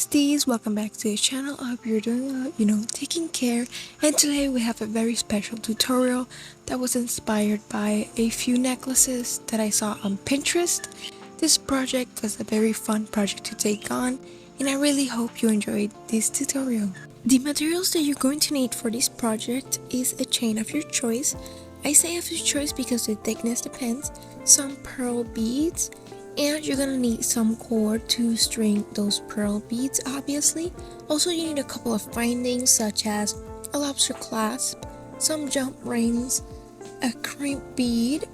besties, welcome back to the channel. I hope you're doing well, taking care. And today we have a very special tutorial that was inspired by a few necklaces that I saw on Pinterest. This project was a very fun project to take on, and I really hope you enjoyed this tutorial. The materials that you're going to need for this project is a chain of your choice. I say of your choice because the thickness depends, some pearl beads, and you're gonna need some cord to string those pearl beads, obviously. Also, you need a couple of findings such as a lobster clasp, some jump rings, a crimp bead,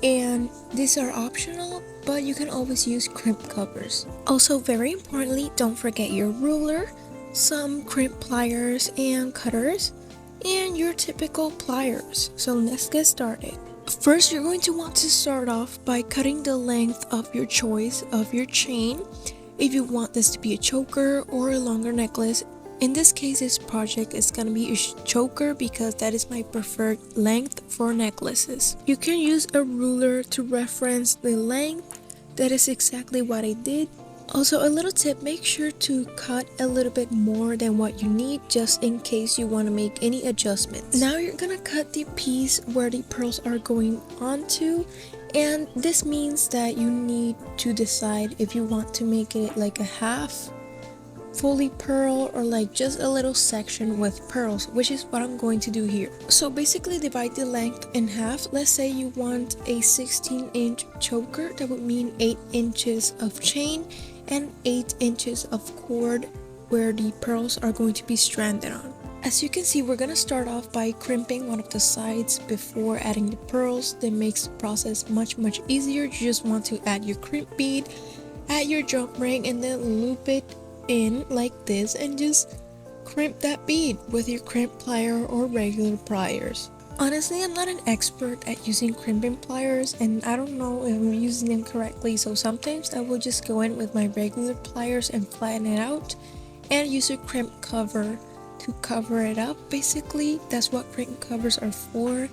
and these are optional, but you can always use crimp covers. Also, very importantly, don't forget your ruler, some crimp pliers and cutters, and your typical pliers. So let's get started. First, you're going to want to start off by cutting the length of your choice of your chain. If you want this to be a choker or a longer necklace, in this case this project is going to be a choker because that is my preferred length for necklaces. You can use a ruler to reference the length. That is exactly what I did. Also, a little tip, make sure to cut a little bit more than what you need just in case you want to make any adjustments. Now you're gonna cut the piece where the pearls are going onto, and this means that you need to decide if you want to make it like a half fully pearl or like just a little section with pearls, which is what I'm going to do here. So basically divide the length in half. Let's say you want a 16-inch choker, that would mean 8 inches of chain and 8 inches of cord where the pearls are going to be stranded on. As you can see, we're gonna start off by crimping one of the sides before adding the pearls. That makes the process much easier. You just want to add your crimp bead, add your jump ring, and then loop it in like this and just crimp that bead with your crimp plier or regular pliers. Honestly, I'm not an expert at using crimping pliers and I don't know if I'm using them correctly, so sometimes I will just go in with my regular pliers and flatten it out and use a crimp cover to cover it up. Basically, that's what crimp covers are for.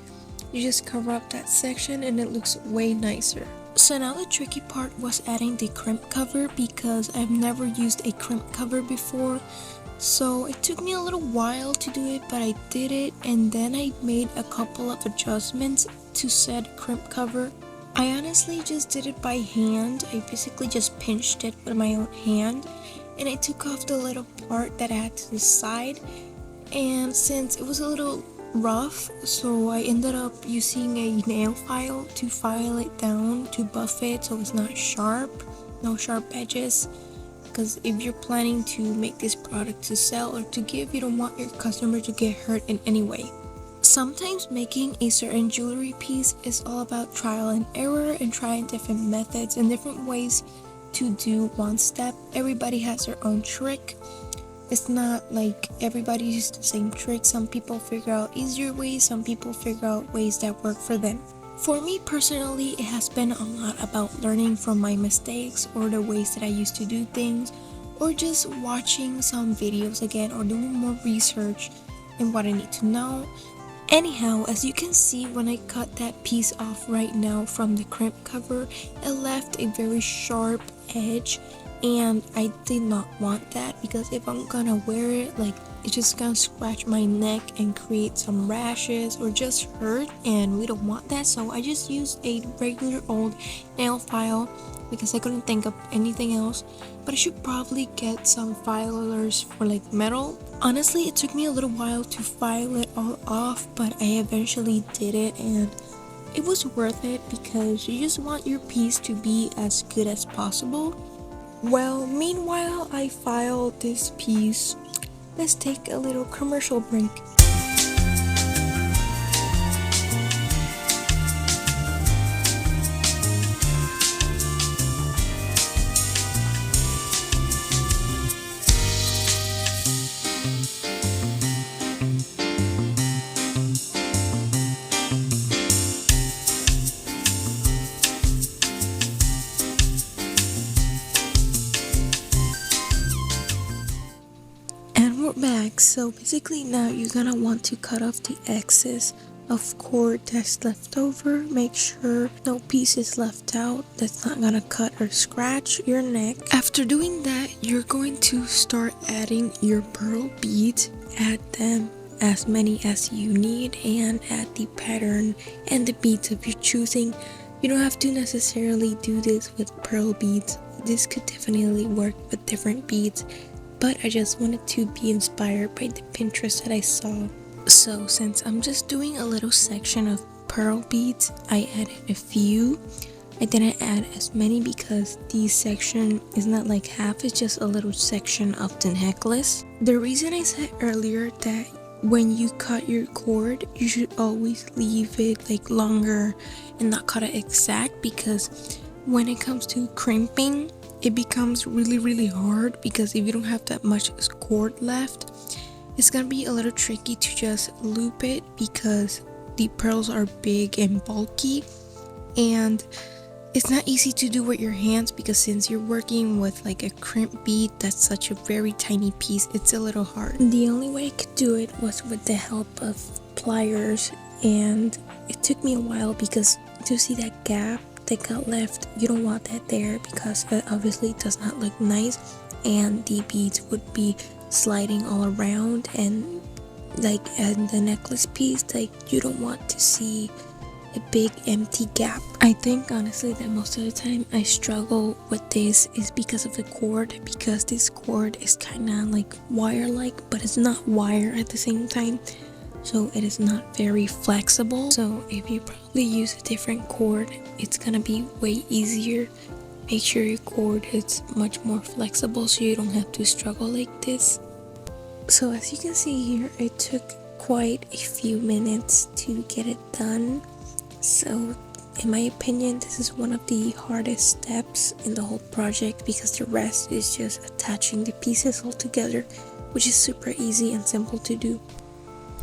You just cover up that section and it looks way nicer. So now the tricky part was adding the crimp cover because I've never used a crimp cover before. So it took me a little while to do it, but I did it, and then I made a couple of adjustments to said crimp cover. I honestly just did it by hand. I basically just pinched it with my own hand and I took off the little part that I had to the side, and since it was a little rough, so I ended up using a nail file to file it down to buff it so it's not sharp, no sharp edges, because if you're planning to make this product to sell or to give, you don't want your customer to get hurt in any way. Sometimes making a certain jewelry piece is all about trial and error and trying different methods and different ways to do one step. Everybody has their own trick. It's not like everybody uses the same trick. Some people figure out easier ways, some people figure out ways that work for them. For me personally, it has been a lot about learning from my mistakes or the ways that I used to do things, or just watching some videos again or doing more research in what I need to know. Anyhow, as you can see, when I cut that piece off right now from the crimp cover, it left a very sharp edge. And I did not want that because if I'm gonna wear it, like, it's just gonna scratch my neck and create some rashes or just hurt, and we don't want that. So I just used a regular old nail file because I couldn't think of anything else. But I should probably get some filers for like metal. Honestly, it took me a little while to file it all off, but I eventually did it and it was worth it because you just want your piece to be as good as possible. Well, meanwhile I filed this piece, let's take a little commercial break. Back. So basically now you're gonna want to cut off the excess of cord that's left over. Make sure no piece is left out that's not gonna cut or scratch your neck. After doing that, you're going to start adding your pearl beads. Add them as many as you need and add the pattern and the beads of your choosing. You don't have to necessarily do this with pearl beads. This could definitely work with different beads, but I just wanted to be inspired by the Pinterest that I saw. So since I'm just doing a little section of pearl beads, I added a few. I didn't add as many because this section is not like half, it's just a little section of the necklace. The reason I said earlier that when you cut your cord, you should always leave it like longer and not cut it exact, because when it comes to crimping, it becomes really hard, because if you don't have that much cord left, it's gonna be a little tricky to just loop it because the pearls are big and bulky, and it's not easy to do with your hands, because since you're working with like a crimp bead that's such a very tiny piece, it's a little hard. The only way I could do it was with the help of pliers, and it took me a while because to see that gap that got left, you don't want that there, because it obviously does not look nice and the beads would be sliding all around, and like in the necklace piece, like you don't want to see a big empty gap. I think honestly that most of the time I struggle with this is because of the cord, because this cord is kind of like wire like, but it's not wire at the same time, so it is not very flexible. So if you probably use a different cord, it's gonna be way easier. Make sure your cord is much more flexible so you don't have to struggle like this. So as you can see here, it took quite a few minutes to get it done. So in my opinion, this is one of the hardest steps in the whole project, because the rest is just attaching the pieces all together, which is super easy and simple to do.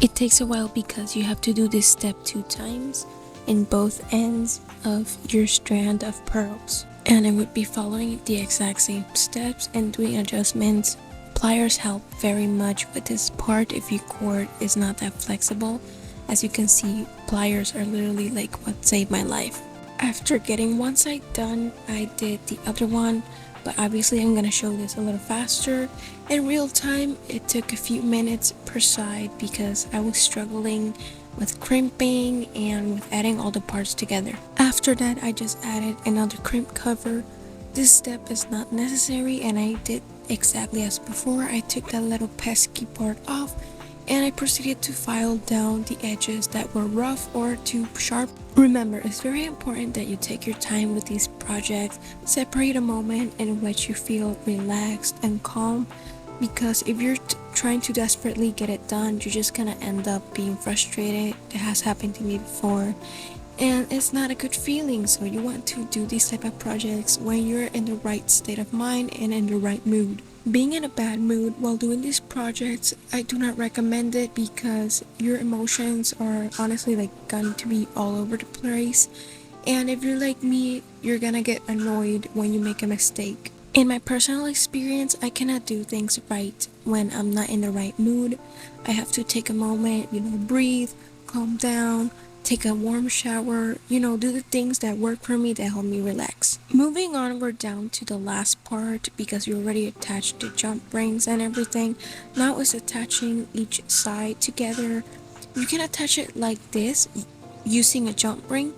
It takes a while because you have to do this step 2 times in both ends of your strand of pearls, and I would be following the exact same steps and doing adjustments. Pliers help very much with this part if your cord is not that flexible. As you can see, pliers are literally like what saved my life. After getting one side done, I did the other one, but obviously I'm gonna show this a little faster. In real time, it took a few minutes per side because I was struggling with crimping and with adding all the parts together. After that, I just added another crimp cover. This step is not necessary, and I did exactly as before. I took that little pesky part off and I proceeded to file down the edges that were rough or too sharp. Remember, it's very important that you take your time with these projects. Separate a moment in which you feel relaxed and calm, because if you're trying to desperately get it done, you're just gonna end up being frustrated. It has happened to me before, and it's not a good feeling. So you want to do these type of projects when you're in the right state of mind and in the right mood. Being in a bad mood while doing these projects, I do not recommend it, because your emotions are honestly like going to be all over the place, and if you're like me, you're gonna get annoyed when you make a mistake. In my personal experience, I cannot do things right when I'm not in the right mood. I have to take a moment, breathe, calm down, take a warm shower, do the things that work for me, that help me relax. Moving on, we're down to the last part because we already attached the jump rings and everything. Now it's attaching each side together. You can attach it like this using a jump ring,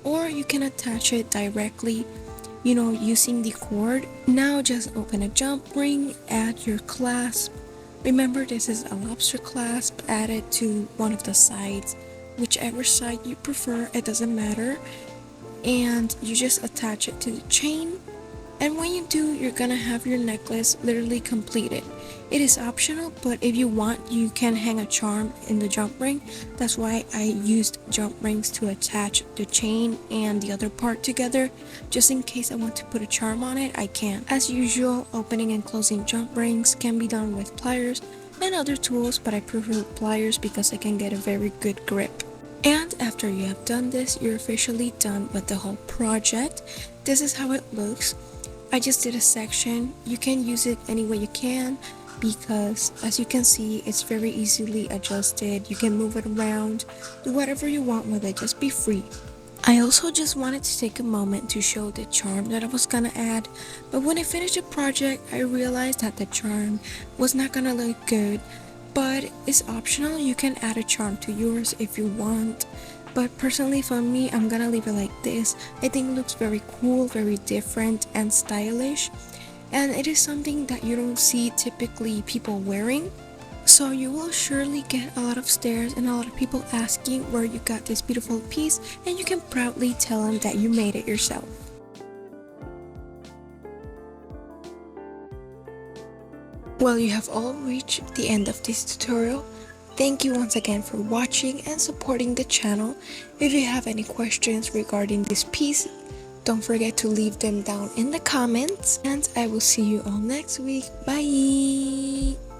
or you can attach it directly, using the cord. Now just open a jump ring, add your clasp. Remember, this is a lobster clasp. Add it to one of the sides, whichever side you prefer, it doesn't matter, and you just attach it to the chain. And when you do, you're gonna have your necklace literally completed. It is optional, but if you want, you can hang a charm in the jump ring. That's why I used jump rings to attach the chain and the other part together. Just in case I want to put a charm on it, I can. As usual, opening and closing jump rings can be done with pliers and other tools, but I prefer pliers because I can get a very good grip. And after you have done this, you're officially done with the whole project. This is how it looks. I just did a section. You can use it any way you can. because as you can see, it's very easily adjusted. You can move it around, do whatever you want with it, just be free. I also just wanted to take a moment to show the charm that I was gonna add, but when I finished the project, I realized that the charm was not gonna look good, but it's optional. You can add a charm to yours if you want, but personally for me, I'm gonna leave it like this. I think it looks very cool, very different and stylish, and it is something that you don't see typically people wearing. So you will surely get a lot of stares and a lot of people asking where you got this beautiful piece, and you can proudly tell them that you made it yourself. Well, you have all reached the end of this tutorial. Thank you once again for watching and supporting the channel. If you have any questions regarding this piece, don't forget to leave them down in the comments, and I will see you all next week. Bye!